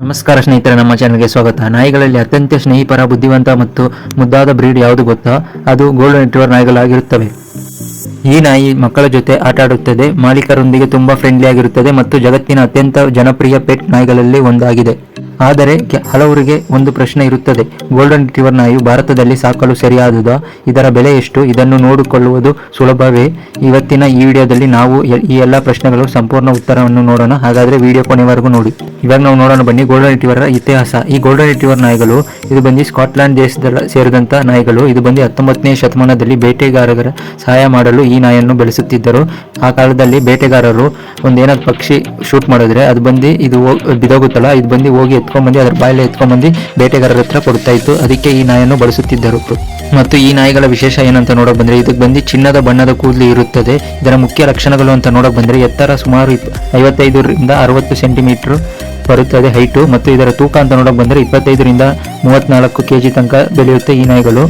ನಮಸ್ಕಾರ ಸ್ನೇಹಿತರೆ, ನಮ್ಮ ಚಾನಲ್ಗೆ ಸ್ವಾಗತ. ನಾಯಿಗಳಲ್ಲಿ ಅತ್ಯಂತ ಸ್ನೇಹಿಪರ, ಬುದ್ಧಿವಂತ ಮತ್ತು ಮುದ್ದಾದ ಬ್ರೀಡ್ ಯಾವುದು ಗೊತ್ತಾ? ಅದು ಗೋಲ್ಡನ್ ರಿಟ್ರೀವರ್ ನಾಯಿಗಳಾಗಿರುತ್ತವೆ. ಈ ನಾಯಿ ಮಕ್ಕಳ ಜೊತೆ ಆಟ ಆಡುತ್ತದೆ, ಮಾಲೀಕರೊಂದಿಗೆ ತುಂಬಾ ಫ್ರೆಂಡ್ಲಿ ಆಗಿರುತ್ತದೆ ಮತ್ತು ಜಗತ್ತಿನ ಅತ್ಯಂತ ಜನಪ್ರಿಯ ಪೆಟ್ ನಾಯಿಗಳಲ್ಲಿ ಒಂದಾಗಿದೆ. ಆದರೆ ಹಲವರಿಗೆ ಒಂದು ಪ್ರಶ್ನೆ ಇರುತ್ತದೆ, ಗೋಲ್ಡನ್ ರಿಟ್ರೀವರ್ ನಾಯಿಯು ಭಾರತದಲ್ಲಿ ಸಾಕಲು ಸರಿಯಾದುದಾ? ಇದರ ಬೆಲೆ ಎಷ್ಟು? ಇದನ್ನು ನೋಡಿಕೊಳ್ಳುವುದು ಸುಲಭವೇ? ಇವತ್ತಿನ ಈ ವಿಡಿಯೋದಲ್ಲಿ ನಾವು ಈ ಎಲ್ಲ ಪ್ರಶ್ನೆಗಳು ಸಂಪೂರ್ಣ ಉತ್ತರವನ್ನು ನೋಡೋಣ. ಹಾಗಾದ್ರೆ ವಿಡಿಯೋ ಕೊನೆವರೆಗೂ ನೋಡಿ. ಇವಾಗ ನಾವು ನೋಡೋಣ ಬನ್ನಿ ಗೋಲ್ಡನ್ ರಿಟ್ರೀವರ್ ಇತಿಹಾಸ. ಈ ಗೋಲ್ಡನ್ ರಿಟ್ರೀವರ್ ನಾಯಿಗಳು ಇದು ಬಂದು ಸ್ಕಾಟ್ಲೆಂಡ್ ದೇಶದ ಸೇರಿದಂತ ನಾಯಿಗಳು. ಇದು ಬಂದು 19ನೇ ಶತಮಾನದಲ್ಲಿ ಬೇಟೆಗಾರರ ಸಹಾಯ ಮಾಡಲು ಈ ನಾಯಿಯನ್ನು ಬೆಳೆಸುತ್ತಿದ್ದರು. ಆ ಕಾಲದಲ್ಲಿ ಬೇಟೆಗಾರರು ಒಂದೇನಾದ್ರು ಪಕ್ಷಿ ಶೂಟ್ ಮಾಡಿದ್ರೆ ಅದು ಬಂದು ಇದು ಬಿದೋಗುತ್ತಲ್ಲ, ಇದು ಬಂದು ಹೋಗಿ ಎತ್ಕೊಂಡ್ಬಂದು ಅದರ ಬಾಯಲ್ಲಿ ಎತ್ಕೊಂಡ್ಬಂದು ಬೇಟೆಗಾರರ ಹತ್ರ ಕೊಡ್ತಾ ಇತ್ತು. ಅದಕ್ಕೆ ಈ ನಾಯಿಯನ್ನು ಬಳಸುತ್ತಿದ್ದರು. ಮತ್ತು ಈ ನಾಯಿಗಳ ವಿಶೇಷ ಏನಂತ ನೋಡಕ್ ಬಂದ್ರೆ, ಇದಕ್ಕೆ ಬಂದು ಚಿನ್ನದ ಬಣ್ಣದ ಕೂದಲು ಇರುತ್ತದೆ. ಇದರ ಮುಖ್ಯ ಲಕ್ಷಣಗಳು ಅಂತ ನೋಡಕ್ ಬಂದ್ರೆ, ಎತ್ತರ ಸುಮಾರು 55 ರಿಂದ 60 ಸೆಂಟಿಮೀಟರ್ ಬರುತ್ತದೆ ಹೈಟು. ಮತ್ತು ಇದರ ತೂಕ ಅಂತ ನೋಡಕ್ ಬಂದ್ರೆ 25 ರಿಂದ 34 kg ತನಕ ಬೆಳೆಯುತ್ತೆ ಈ ನಾಯಿಗಳು.